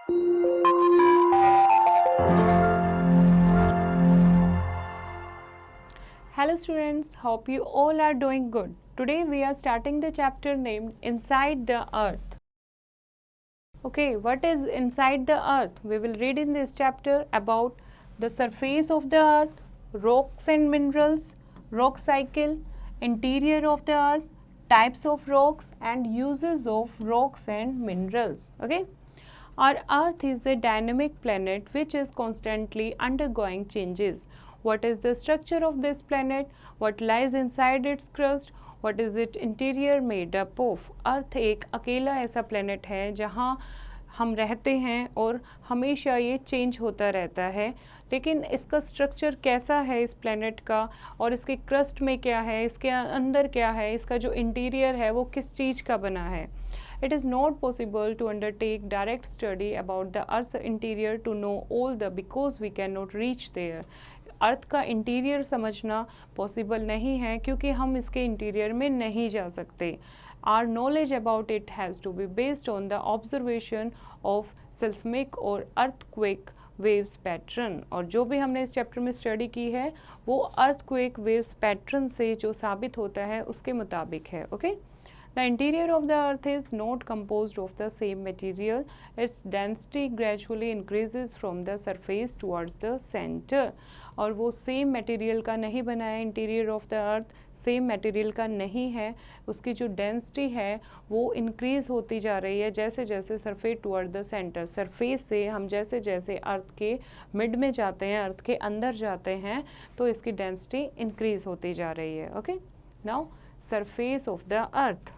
Hello students, hope you all are doing good. Today we are starting the chapter named Inside the Earth. Okay, what is inside the earth? We will read in this chapter about the surface of the earth, rocks and minerals, rock cycle, interior of the earth, types of rocks and uses of rocks and minerals. Okay. Our earth is a dynamic planet which is constantly undergoing changes. What is the structure of this planet? What lies inside its crust? What is its interior made up of? अर्थ एक अकेला ऐसा planet है जहाँ हम रहते हैं और हमेशा ये चेंज होता रहता है, लेकिन इसका स्ट्रक्चर कैसा है इस प्लेनेट का और इसके क्रस्ट में क्या है, इसके अंदर क्या है, इसका जो इंटीरियर है वो किस चीज़ का बना है. It is not possible to undertake direct study about the Earth's interior to know all the because we cannot reach there. अर्थ का इंटीरियर समझना पॉसिबल नहीं है क्योंकि हम इसके इंटीरियर में नहीं जा सकते. Our knowledge about it has to be based on the observation of seismic और earthquake waves pattern. और जो भी हमने इस चैप्टर में स्टडी की है वो earthquake waves pattern से जो साबित होता है उसके मुताबिक है. Okay. The interior of the earth is not composed of the same material. Its density gradually increases from the surface towards the center. और वो सेम मटेरियल का नहीं बना है. Interior of the earth same material का नहीं है. उसकी जो डेंसिटी है वो इंक्रीज होती जा रही है जैसे जैसे surface toward the centre. Surface से हम जैसे जैसे अर्थ के मिड में जाते हैं, अर्थ के अंदर जाते हैं, तो इसकी डेंसिटी इंक्रीज होती जा रही है. Okay. Now surface of the earth.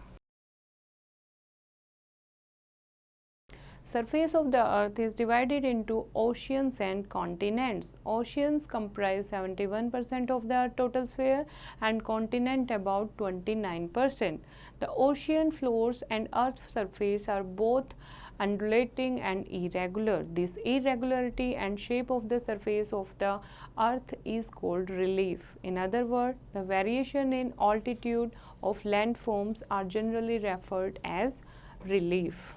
Surface of the earth is divided into oceans and continents. Oceans comprise 71% of the total sphere and continent about 29%. The ocean floors and earth's surface are both undulating and irregular. This irregularity and shape of the surface of the earth is called relief. In other words, the variation in altitude of landforms are generally referred as relief.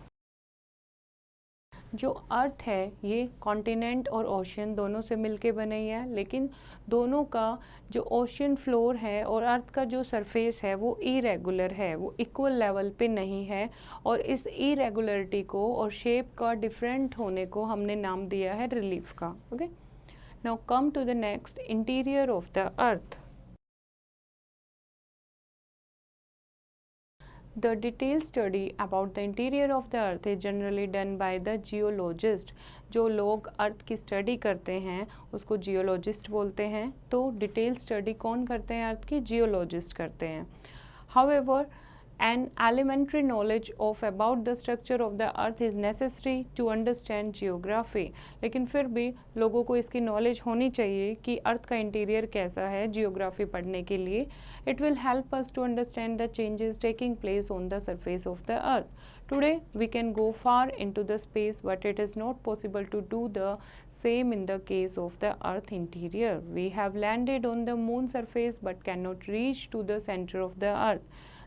जो अर्थ है ये continent और ocean दोनों से मिलके बनी है, लेकिन दोनों का जो ओशन फ्लोर है और अर्थ का जो सरफेस है वो इरेगुलर है, वो इक्वल लेवल पे नहीं है. और इस इरेगुलरिटी को और शेप का डिफरेंट होने को हमने नाम दिया है रिलीफ का. Okay. Now come to the next, interior of the earth. The detailed study about the interior of the earth is generally done by the geologist. जो लोग अर्थ की स्टडी करते हैं उसको जियोलॉजिस्ट बोलते हैं. तो डिटेल स्टडी कौन करते हैं अर्थ की? जियोलॉजिस्ट करते हैं. However, an elementary knowledge of about the structure of the earth is necessary to understand geography. लेकिन फिर भी लोगों को इसकी नॉलेज होनी चाहिए कि अर्थ का इंटीरियर कैसा है जियोग्राफी पढ़ने के लिए. It will help us to understand the changes taking place on the surface of the earth. Today we can go far into the space, but it is not possible to do the same in the case of the earth interior. We have landed on the moon surface but cannot reach to the center of the earth.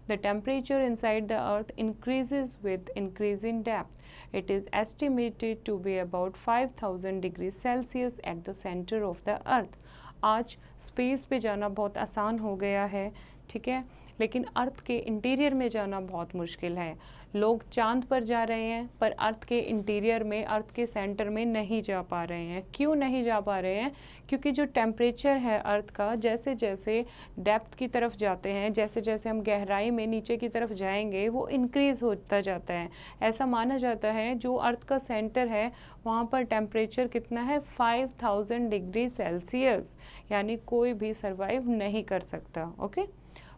The temperature inside the earth increases with increasing depth. It is estimated to be about 5000 degrees Celsius at the center of the earth. आज space पे जाना बहुत आसान हो गया है, ठीक है, लेकिन अर्थ के इंटीरियर में जाना बहुत मुश्किल है. लोग चांद पर जा रहे हैं पर अर्थ के इंटीरियर में, अर्थ के सेंटर में नहीं जा पा रहे हैं. क्यों नहीं जा पा रहे हैं? क्योंकि जो टेम्परेचर है अर्थ का जैसे जैसे डेप्थ की तरफ जाते हैं, जैसे जैसे हम गहराई में नीचे की तरफ जाएंगे वो इंक्रीज़ होता जाता है. ऐसा माना जाता है जो अर्थ का सेंटर है वहाँ पर टेम्परेचर कितना है? 5000 डिग्री सेल्सियस. यानी कोई भी सर्वाइव नहीं कर सकता. Okay.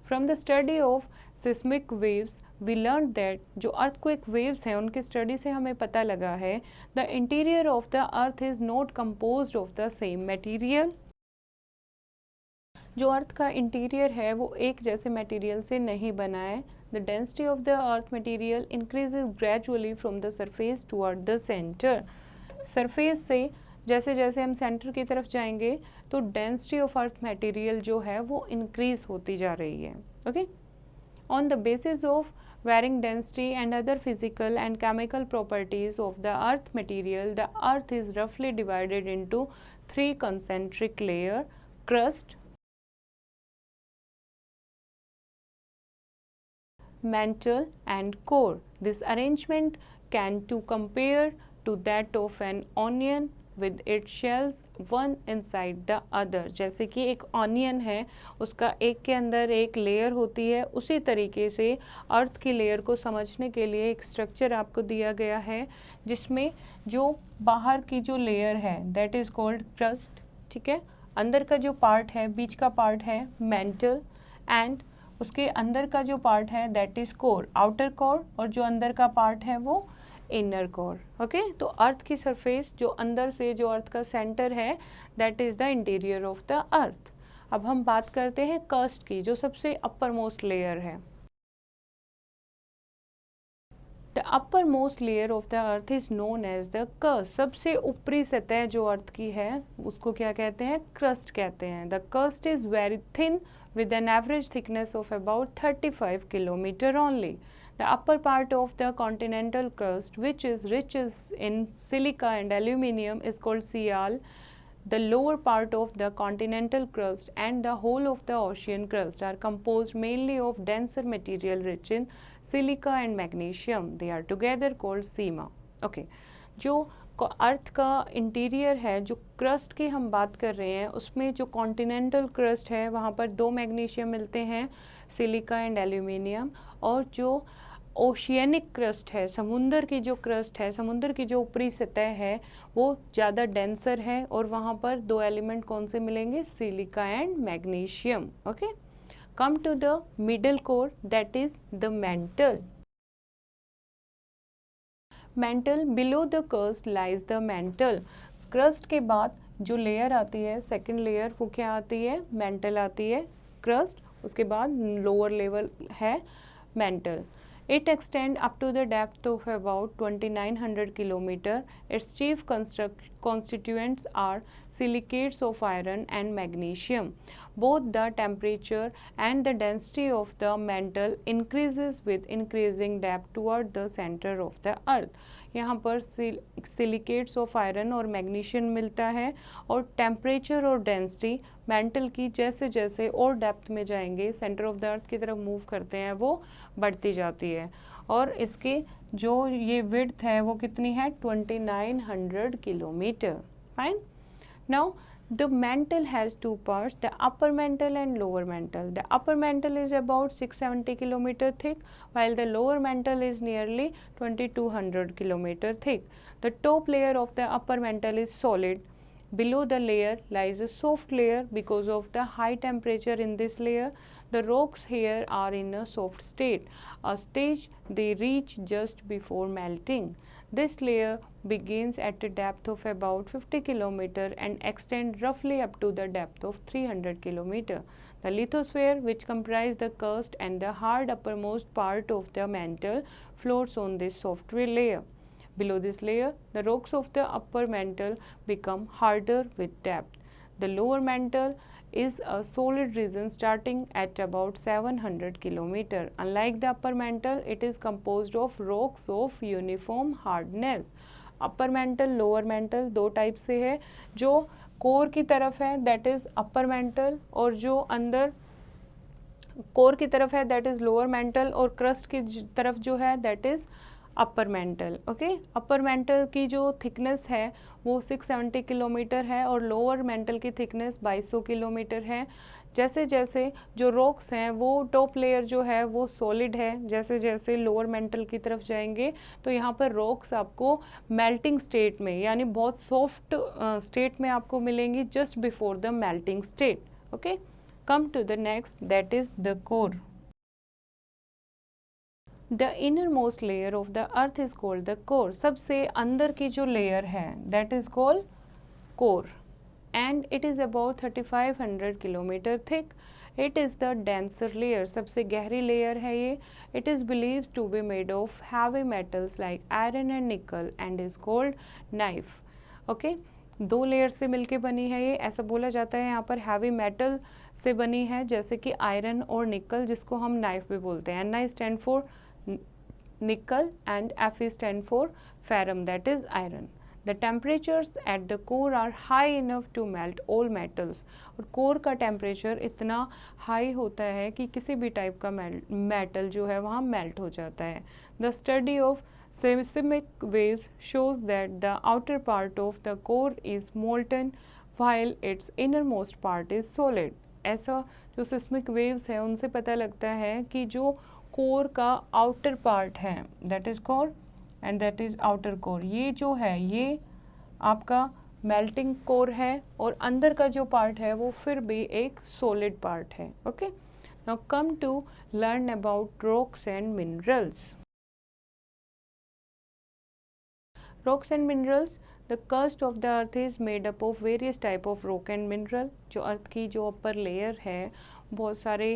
From the study of seismic waves, we learned that जो earthquake waves हैं उनकी स्टडी से हमें पता लगा है the interior of the earth is not composed of the same material. जो अर्थ का इंटीरियर है वो एक जैसे मटेरियल से नहीं बना है. The density of the earth material increases gradually from the surface toward the center. Surface से जैसे जैसे हम सेंटर की तरफ जाएंगे तो डेंसिटी ऑफ अर्थ मटेरियल जो है वो इंक्रीज होती जा रही है. Okay. On the basis of varying density and other physical and chemical properties of the earth material, the earth is roughly divided into three concentric layers: crust, mantle and core. This arrangement can to compare to that of an onion with its shells one inside the other. जैसे कि एक onion है, उसका एक के अंदर एक layer होती है, उसी तरीके से अर्थ की लेयर को समझने के लिए एक स्ट्रक्चर आपको दिया गया है जिसमें जो बाहर की जो लेयर है दैट इज़ कॉल्ड क्रस्ट, ठीक है, अंदर का जो पार्ट है, बीच का पार्ट है मेंटल, एंड उसके अंदर का जो पार्ट है that is core, outer core, और जो अंदर का पार्ट है वो इनर कोर। ओके, तो अर्थ की सरफेस जो अंदर से जो अर्थ का सेंटर है that is the interior of the earth. अब हम बात करते हैं क्रस्ट की, जो सबसे अपर मोस्ट लेयर है। The uppermost layer of the earth is known as the crust. सबसे ऊपरी सतह जो अर्थ की है उसको क्या कहते हैं? क्रस्ट कहते हैं। The crust is very thin with an average thickness of about 35 km only. The upper part of the continental crust, which is rich in silica and aluminium, is called Sial. The lower part of the continental crust and the whole of the ocean crust are composed mainly of denser material rich in silica and magnesium. They are together called Sima. Okay. जो अर्थ का interior है, जो crust की हम बात कर रहे हैं, उसमें जो कॉन्टिनेंटल क्रस्ट है वहाँ पर दो मैग्नीशियम मिलते हैं, सिलिका एंड एल्यूमिनियम, और जो ओशियनिक क्रस्ट है, समुंदर की जो क्रस्ट है, समुंदर की जो ऊपरी सतह है वो ज़्यादा डेंसर है और वहाँ पर दो एलिमेंट कौन से मिलेंगे? Silica and magnesium. Okay, come to the middle core that is the mantle. Mantle, below the crust lies the mantle. Crust के बाद जो लेयर आती है, सेकंड लेयर, वो क्या आती है? मेंटल आती है। क्रस्ट, उसके बाद लोअर लेवल है mental. It extends up to the depth of about 2900 km. Its chief constituents are silicates of iron and magnesium. Both the temperature and the density of the mantle increases with increasing depth toward the center of the earth. यहाँ पर silicates of iron और magnesium मिलता है, और temperature और density mental की जैसे जैसे और डेप्थ में जाएंगे, सेंटर ऑफ द अर्थ की तरफ मूव करते हैं, वो बढ़ती जाती है। और इसकी जो ये विड्थ है वो कितनी है? 2900 kilometre. Fine. Now the mantle has two parts, the upper mantle and lower mantle. The upper mantle is about 670 km thick, while the lower mantle is nearly 2200 km thick. The top layer of the upper mantle is solid. Below the layer lies a soft layer. Because of the high temperature in this layer, the rocks here are in a soft state, a stage they reach just before melting. This layer begins at a depth of about 50 km and extends roughly up to the depth of 300 km. The lithosphere, which comprises the crust and the hard uppermost part of the mantle, floats on this soft layer. Below this layer, the rocks of the upper mantle become harder with depth. The lower mantle is a solid region starting at about 700 km. Unlike the upper mantle, it is composed of rocks of uniform hardness. Upper mantle, lower mental दो type से है। जो core की तरफ है that is upper mantle, और जो अंदर कोर की तरफ है दैट इज लोअर मेंटल, और क्रस्ट की तरफ जो है that is upper mantle. Okay, upper mantle की जो थिकनेस है वो 670 किलोमीटर है और लोअर मेंटल की थिकनेस 2200 किलोमीटर है। जैसे जैसे जो रॉक्स हैं वो टॉप लेयर जो है वो सॉलिड है, जैसे जैसे लोअर मेंटल की तरफ जाएंगे तो यहाँ पर रॉक्स आपको मेल्टिंग स्टेट में, यानी बहुत सॉफ्ट स्टेट में आपको मिलेंगी just before the melting state. Okay, come to the next that is the core. The innermost layer of the earth is called the core. सबसे अंदर की जो लेयर है that is called core, and it is about 3500 kilometer thick. It is the denser layer. सबसे गहरी layer है ये. It is believed to be made of heavy metals like iron and nickel and is called knife. Okay? दो layer से मिलके बनी है ये, ऐसा बोला जाता है यहाँ पर हैवी मेटल से बनी है, जैसे कि आयरन और निकल, जिसको हम नाइफ भी बोलते हैं। Ni stand for nickel, and Fe stand for ferrum, that is iron. The temperatures at the core are high enough to melt all metals. और कोर का टेम्परेचर इतना हाई होता है कि किसी भी टाइप का मेटल जो है वहाँ मेल्ट हो जाता है. The study of seismic waves shows that the outer part of the core is molten while its innermost part is solid. ऐसा जो सिस्मिक वेव्स है उनसे पता लगता है कि जो कोर का आउटर पार्ट है, that is core and that is outer core, ये जो है ये आपका मेल्टिंग कोर है और अंदर का जो पार्ट है वो फिर भी एक सॉलिड पार्ट है. Okay, now come to learn about rocks and minerals. Rocks and minerals. The crust of the earth is made up of various type of rock and mineral. जो अर्थ की जो अपर लेयर है बहुत सारे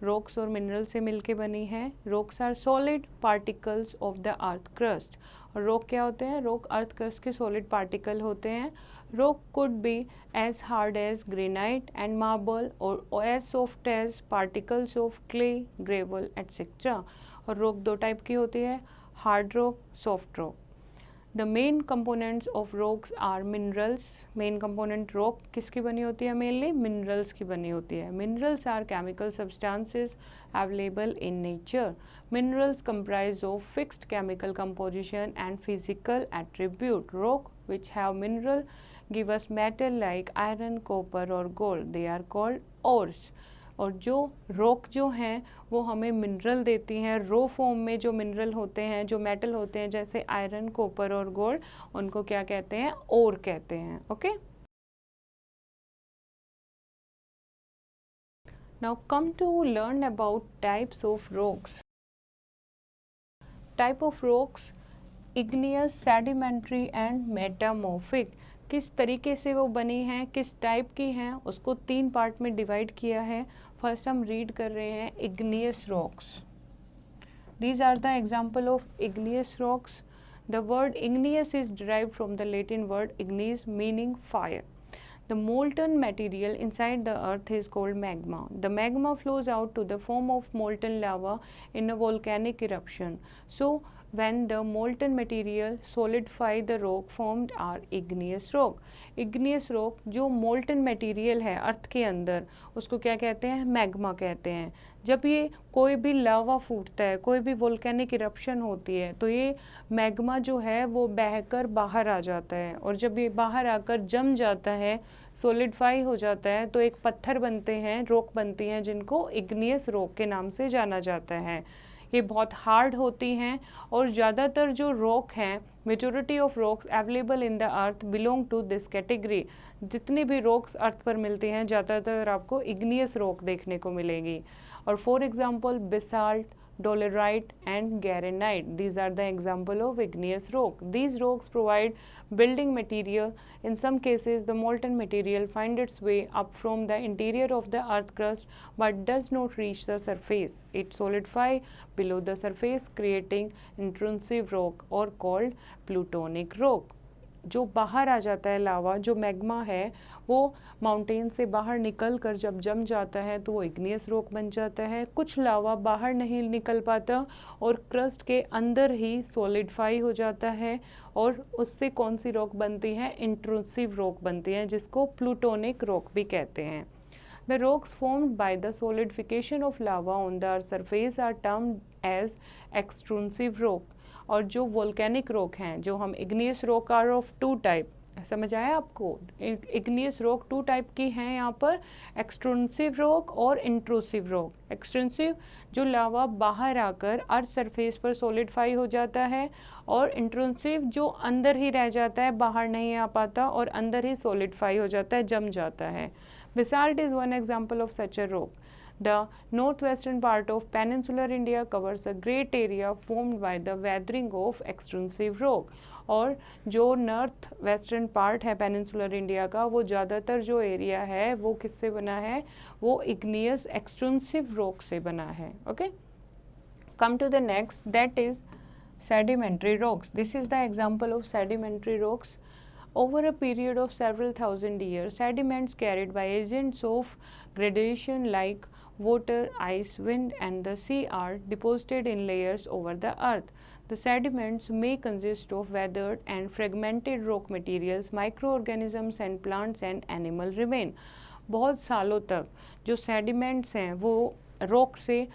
rocks और mineral से मिलके बनी है. Rocks are solid particles of the earth crust. और रॉक क्या होते हैं? रॉक अर्थ क्रस्ट के सॉलिड पार्टिकल होते हैं. Rock could be as hard as granite and marble और as soft as particles of clay, gravel etcetera. और rock दो टाइप की होती है, hard rock, soft rock. The main components of rocks are minerals. Main component rock किसकी बनी होती है? Mainly minerals की बनी होती है. Minerals are chemical substances available in nature. Minerals comprise of fixed chemical composition and physical attribute. Rock which have mineral give us metal like iron, copper or gold. They are called ores. और जो rock जो हैं वो हमें mineral देती हैं. रो form में जो मिनरल होते हैं, जो मेटल होते हैं जैसे आयरन, कॉपर और गोल्ड, उनको क्या कहते हैं? ओर कहते हैं. Okay, now come to learn about types of rocks. Type of rocks igneous, sedimentary and metamorphic. किस तरीके से वो बनी हैं, किस टाइप की हैं, उसको 3 पार्ट में डिवाइड किया है. फर्स्ट हम रीड कर रहे हैं igneous rocks. These are the example of igneous rocks. The word igneous is derived from the Latin word ignis meaning fire. The molten material inside the earth is called magma. The magma flows out to the form of molten lava in a volcanic eruption. So, when the molten material solidify, the rock formed are igneous rock. Igneous rock जो molten material है अर्थ के अंदर, उसको क्या कहते हैं? Magma कहते हैं. जब ये कोई भी लावा फूटता है, कोई भी वोल्केनिक इरप्शन होती है, तो ये मैग्मा जो है वो बहकर बाहर आ जाता है. और जब ये बाहर आकर जम जाता है, सॉलिडिफाई हो जाता है, तो एक पत्थर बनते हैं, रॉक बनती हैं, जिनको इग्नियस रॉक के नाम से जाना जाता है. ये बहुत हार्ड होती हैं और ज़्यादातर जो रॉक हैं, majority of rocks available in the earth belong to this category. जितनी भी रॉक्स अर्थ पर मिलती हैं ज़्यादातर आपको इग्नियस रॉक देखने को मिलेगी. और for example basalt, dolerite and garanite. These are the example of igneous rock. These rocks provide building material. In some cases, the molten material finds its way up from the interior of the earth crust but does not reach the surface. It solidifies below the surface, creating intrusive rock or called plutonic rock. जो बाहर आ जाता है लावा, जो magma है, वो mountain से बाहर निकल कर जब जम जाता है तो वो इग्नियस रॉक बन जाता है. कुछ लावा बाहर नहीं निकल पाता और क्रस्ट के अंदर ही सॉलिडिफाई हो जाता है और उससे कौन सी रॉक बनती है? इंट्रूसिव रॉक बनती है, जिसको प्लूटोनिक रॉक भी कहते हैं. The rocks formed by the solidification of lava on the surface are termed as extrusive rock. और जो वोल्केनिक रॉक हैं, जो हम igneous rock are of 2 type, समझ आया आपको? इग्नियस रॉक 2 टाइप की हैं यहाँ पर, एक्सट्रूसिव रॉक और इंट्रूसिव रॉक. एक्सट्रूसिव जो लावा बाहर आकर अर्थ सरफेस पर सॉलिडिफाई हो जाता है, और इंट्रूसिव जो अंदर ही रह जाता है, बाहर नहीं आ पाता और अंदर ही सॉलिडिफाई हो जाता है, जम जाता है. Basalt is one example of such a rock. The northwestern part of peninsular India covers a great area formed by the weathering of extrusive rock. और जो नॉर्थ वेस्टर्न पार्ट है पेनिनसुलर इंडिया का, वो ज़्यादातर जो एरिया है वो किससे बना है? वो इग्नियस एक्सट्रूसिव रॉक से बना है. Okay, come to the next, that is sedimentary rocks. This is the example of sedimentary rocks. Over a period of several thousand years, sediments carried by agents of gradation like water, ice, wind, and the sea are deposited in layers over the earth. The sediments may consist of weathered and fragmented rock materials, microorganisms, and plants and animal remain. बहुत सालों तक जो sediments हैं वो rock से,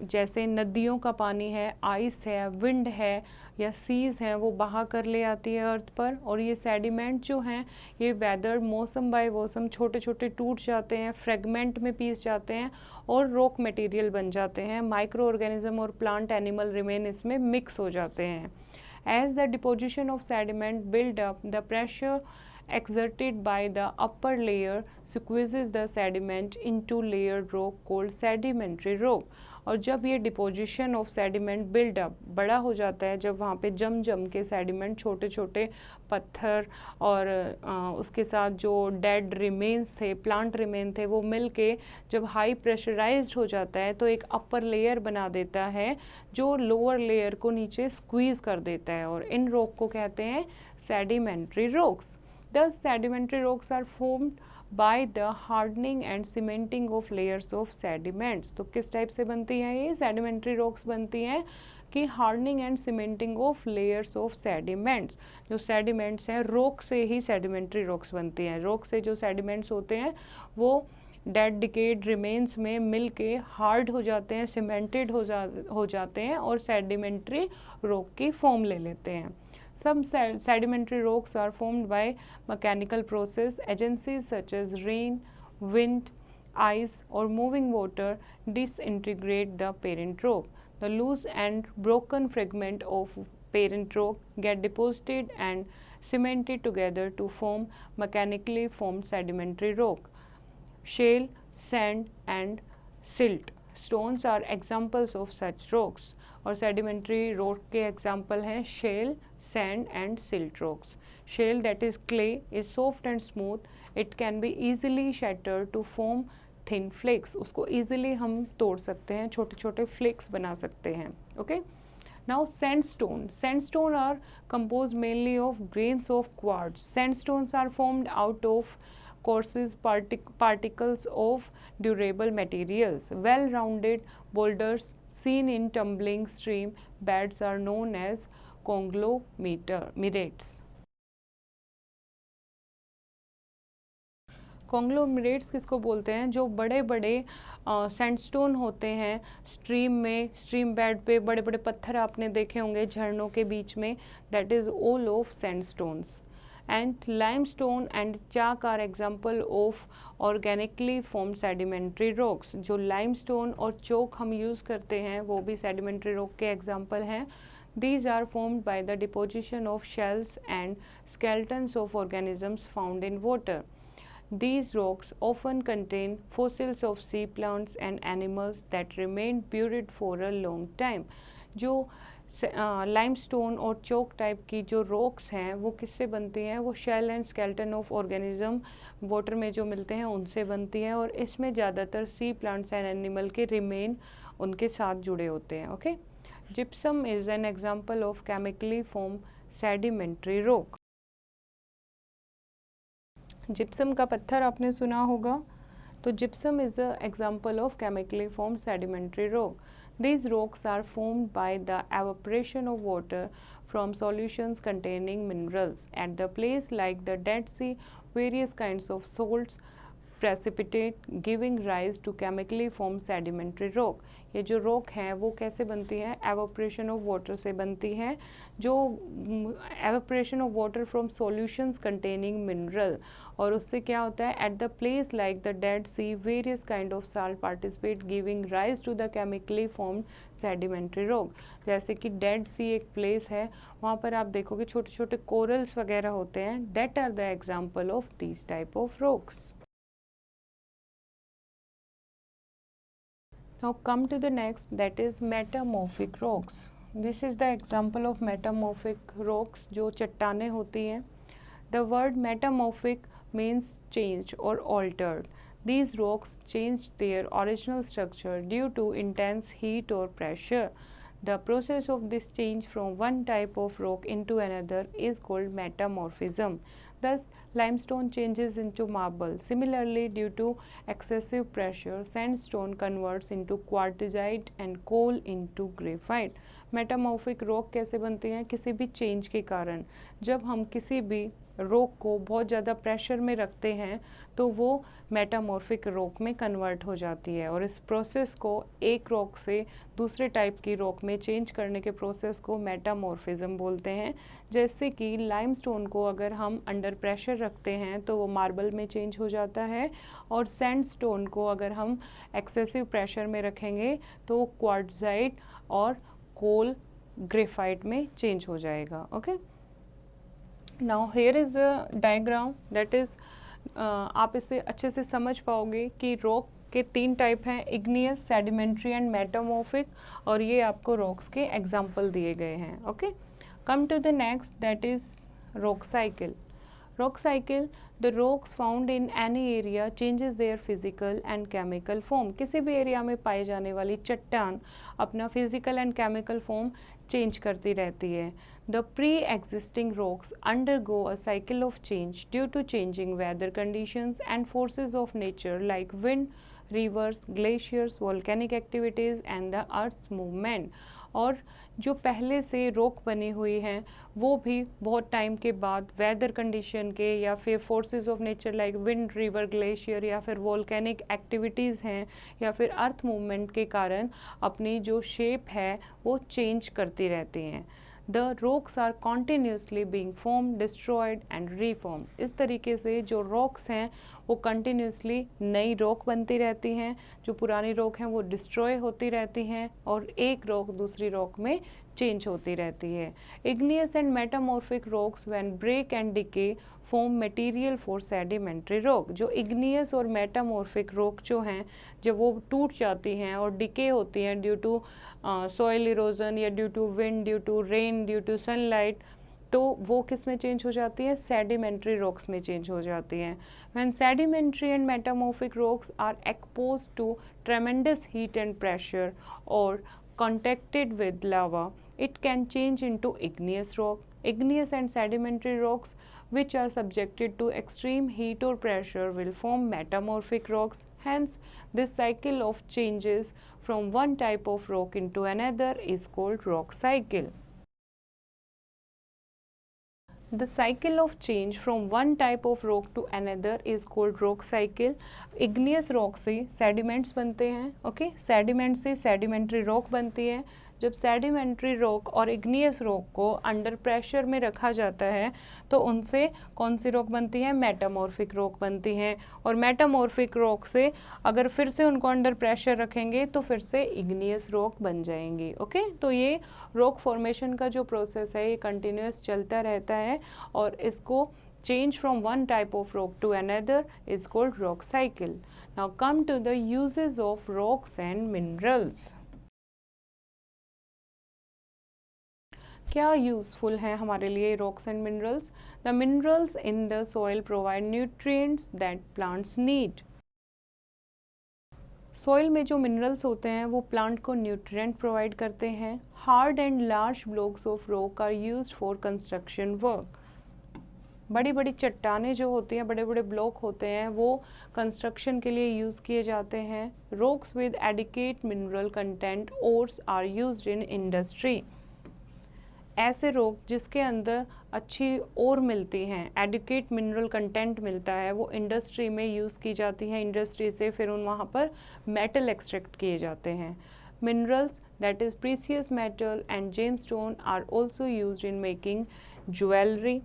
जैसे नदियों का पानी है, आइस है, विंड है या सीज़ हैं, वो बहा कर ले आती है अर्थ पर। और ये सेडिमेंट जो हैं ये वेदर मौसम बाय मौसम छोटे छोटे टूट जाते हैं, फ्रेगमेंट में पीस जाते हैं और रॉक मटेरियल बन जाते हैं। माइक्रो ऑर्गेनिज्म और प्लांट एनिमल रिमेन इसमें मिक्स हो जाते हैं। As the deposition of sediment build up, the pressure exerted by the upper layer squeezes the sediment into layered rock called sedimentary rock। और जब ये डिपोजिशन ऑफ सेडिमेंट बिल्डअप बड़ा हो जाता है, जब वहाँ पे जम जम के सेडिमेंट छोटे छोटे पत्थर और उसके साथ जो डेड रिमेन्स थे, प्लांट रिमेन थे, वो मिल के जब हाई प्रेशराइज्ड हो जाता है तो एक अपर लेयर बना देता है जो लोअर लेयर को नीचे स्क्वीज कर देता है, और इन रॉक को कहते हैं sedimentary rocks. Thus, sedimentary rocks are formed by the hardening and cementing of layers of sediments। तो किस टाइप से बनती हैं ये sedimentary rocks? बनती हैं कि hardening and cementing of layers of sediments। जो sediments हैं, rock से ही sedimentary rocks बनती हैं। rock से जो sediments होते हैं वो डेड डिकेड रिमेन्स में मिल के हार्ड हो जाते हैं, सीमेंटेड हो जाते हैं और सेडिमेंट्री रॉक की फॉर्म ले लेते हैं। Some sedimentary rocks are formed by mechanical process. Agencies such as rain, wind, ice, or moving water disintegrate the parent rock. The loose and broken fragment of parent rock get deposited and cemented together to form mechanically formed sedimentary rock. Shale, sand, and silt stones are examples of such rocks। और sedimentary rock के example हैं shale, sand and silt rocks. Shale that is clay is soft and smooth, it can be easily shatter to form thin flakes. उसको easily हम तोड़ सकते हैं, छोटे छोटे फ्लेक्स बना सकते हैं। Okay, now sandstone. Sandstone are compose mainly of grains of quartz. Sandstones are formed out of coarse particles of durable materials. Well-rounded boulders seen in tumbling stream beds are known as conglomerates। Conglomerates किसको बोलते हैं? जो बड़े बड़े sandstone होते हैं stream में, stream bed पे बड़े बड़े पत्थर आपने देखे होंगे झरनों के बीच में, that is all of sandstones. And limestone and chalk are example of organically formed sedimentary rocks। जो limestone और chalk हम use करते हैं वो भी sedimentary rock के example हैं। These are formed by the deposition of shells and skeletons of organisms found in water। These rocks often contain fossils of sea plants and animals that remain buried for a long time। जो limestone और चोक type की जो rocks हैं वो किससे बनती हैं? वो shell and skeleton of organism water में जो मिलते हैं उनसे बनती हैं, और इसमें ज़्यादातर सी प्लांट्स एंड एनिमल के रिमेन उनके साथ जुड़े होते हैं। Okay, gypsum is an example of chemically form sedimentary rock. Gypsum का पत्थर आपने सुना होगा, तो gypsum is a example of chemically form sedimentary rock. These rocks are formed by the evaporation of water from solutions containing minerals. At the place like the Dead Sea, various kinds of salts precipitate giving rise to chemically formed sedimentary rock। ये जो rock हैं वो कैसे बनती हैं? evaporation of water से बनती हैं, जो evaporation of water from solutions containing mineral, और उससे क्या होता है? at the place like the Dead Sea, various kind of salt participate giving rise to the chemically formed sedimentary rock। जैसे कि Dead Sea एक place है, वहाँ पर आप देखोगे छोटे छोटे corals वगैरह होते हैं, that are the example of these type of rocks। Now come to the next, that is metamorphic rocks। This is the example of metamorphic rocks जो चट्टानें होती हैं। The word metamorphic means changed or altered। These rocks changed their original structure due to intense heat or pressure। The process of this change from one type of rock into another is called metamorphism. Thus, limestone changes into marble. Similarly, due to excessive pressure, sandstone converts into quartzite and coal into graphite. Metamorphic rock कैसे बनती हैं? किसी भी change के कारण। जब हम किसी भी रॉक को बहुत ज़्यादा प्रेशर में रखते हैं तो वो मेटामॉर्फिक रॉक में कन्वर्ट हो जाती है, और इस प्रोसेस को एक रॉक से दूसरे टाइप की रॉक में चेंज करने के प्रोसेस को मेटामॉर्फिज्म बोलते हैं। जैसे कि लाइमस्टोन को अगर हम अंडर प्रेशर रखते हैं तो वो मार्बल में चेंज हो जाता है, और सैंडस्टोन को अगर हम एक्सेसिव प्रेशर में रखेंगे तो क्वार्ट्जाइट और कोल ग्रेफाइट में चेंज हो जाएगा। Okay, now here is a diagram that is, आप इसे अच्छे से समझ पाओगे कि रॉक के 3 टाइप हैं, इग्नियस, सेडिमेंट्री एंड मेटामॉर्फिक, और ये आपको रॉक्स के एग्जाम्पल दिए गए हैं। Okay, come to the next that is rock cycle. Rock cycle, the rocks found in any area changes their physical and chemical form. किसी भी एरिया में पाई जाने वाली चट्टान अपना physical and chemical form change करती रहती है. The pre-existing rocks undergo a cycle of change due to changing weather conditions and forces of nature like wind, rivers, glaciers, volcanic activities and the earth's movement. और जो पहले से rock बनी हुई हैं वो भी बहुत टाइम के बाद वेदर कंडीशन के या फिर forces of nature like wind, river, glacier या फिर वोल्केनिक एक्टिविटीज़ हैं या फिर अर्थ मूवमेंट के कारण अपनी जो शेप है वो चेंज करती रहती हैं. The rocks are continuously being formed, destroyed and reformed. इस तरीके से जो रॉक्स हैं वो कंटिन्यूसली नई रॉक बनती रहती हैं, जो पुरानी रॉक हैं वो डिस्ट्रॉय होती रहती हैं और एक रॉक दूसरी रॉक में चेंज होती रहती है. Igneous and metamorphic rocks when break and decay form material for sedimentary rock. जो इग्नियस और मेटामॉर्फिक रॉक जो हैं जब वो टूट जाती हैं और डिके होती हैं ड्यू टू सॉइल इरोजन या due to wind, due to rain, due to sunlight, तो वो किस में चेंज हो जाती है? सेडिमेंट्री रॉक्स में चेंज हो जाती हैं. When sedimentary and metamorphic rocks are exposed to tremendous heat and pressure और contacted with lava, it can change into igneous rock. Igneous and sedimentary rocks which are subjected to extreme heat or pressure will form metamorphic rocks. Hence, this cycle of changes from one type of rock into another is called rock cycle. The cycle of change from one type of rock to another is called rock cycle. Igneous rock से sediments बनते हैं. Okay, sediment से sedimentary rock बनती है. जब sedimentary rock और igneous rock को under pressure में रखा जाता है तो उनसे कौन सी रॉक बनती है? मेटामॉर्फिक रॉक बनती हैं. और मेटामॉर्फिक रॉक से अगर फिर से उनको अंडर प्रेशर रखेंगे तो फिर से इग्नियस रॉक बन जाएंगी. ओके, तो ये रॉक फॉर्मेशन का जो प्रोसेस है ये कंटिन्यूस चलता रहता है और इसको change from one type of rock to another is called rock cycle. Now come to the uses of rocks and minerals. क्या यूजफुल है हमारे लिए rocks and minerals? The minerals in the soil provide nutrients that plants need. Soil में जो minerals होते हैं वो plant को न्यूट्रिएंट प्रोवाइड करते हैं. Hard and large blocks of rock are used for construction work. बड़ी बड़ी चट्टानें जो होती हैं, बड़े बड़े ब्लॉक होते हैं, वो कंस्ट्रक्शन के लिए यूज़ किए जाते हैं. Rocks with adequate mineral content ores are used in industry. ऐसे रॉक जिसके अंदर अच्छी ओर मिलती हैं, एडिक्वेट मिनरल कंटेंट मिलता है, वो इंडस्ट्री में यूज़ की जाती हैं. इंडस्ट्री से फिर वहाँ पर मेटल एक्सट्रैक्ट किए जाते हैं. Minerals that is precious metal and gemstone are also used in making jewellery.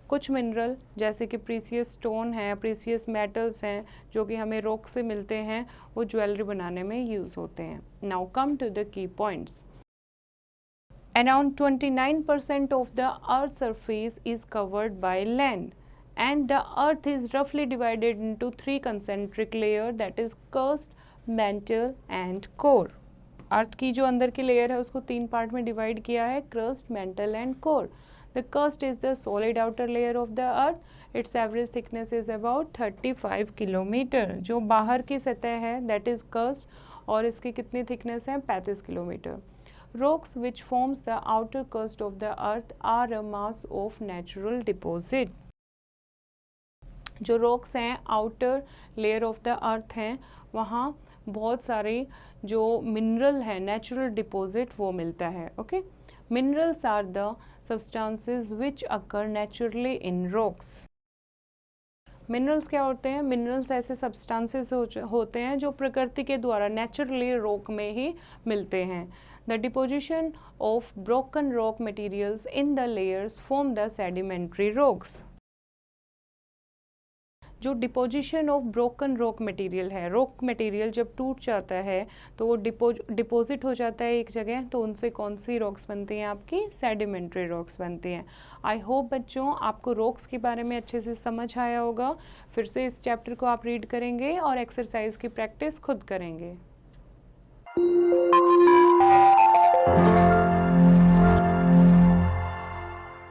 कुछ मिनरल जैसे कि प्रीसियस स्टोन है, प्रीसियस मेटल्स हैं जो कि हमें रॉक से मिलते हैं, वो ज्वेलरी बनाने में यूज़ होते हैं. Now come to the key points. Around 29% of the Earth's surface is covered by land, and the Earth is roughly divided into 3 concentric layers, that is crust, mantle and core. अर्थ की जो अंदर की layer है उसको 3 part में divide किया है, crust, mantle and core. The crust is the solid outer layer of the earth. Its average thickness is about 35 kilometre. जो बाहर की सतह है that is crust और इसकी कितनी थिकनेस है 35 kilometre. Rocks which forms the outer crust of the earth are a mass of natural deposit. जो रॉक्स हैं outer layer of the earth हैं वहाँ बहुत सारे जो मिनरल है नेचुरल डिपॉजिट वो मिलता है। Okay, minerals are the substances which occur naturally in rocks. Minerals क्या होते हैं? मिनरल्स ऐसे सब्सटेंसेस होते हैं जो प्रकृति के द्वारा नेचुरली रॉक में ही मिलते हैं। The deposition of broken rock materials in the layers form the sedimentary rocks. जो deposition of broken rock material है, रॉक मटेरियल जब टूट जाता है तो वो डिपॉजिट हो जाता है एक जगह, तो उनसे कौन सी रॉक्स बनती हैं? आपकी सेडिमेंट्री रॉक्स बनती हैं। आई होप बच्चों आपको रॉक्स के बारे में अच्छे से समझ आया होगा। फिर से इस चैप्टर को आप रीड करेंगे और एक्सरसाइज की प्रैक्टिस खुद करेंगे।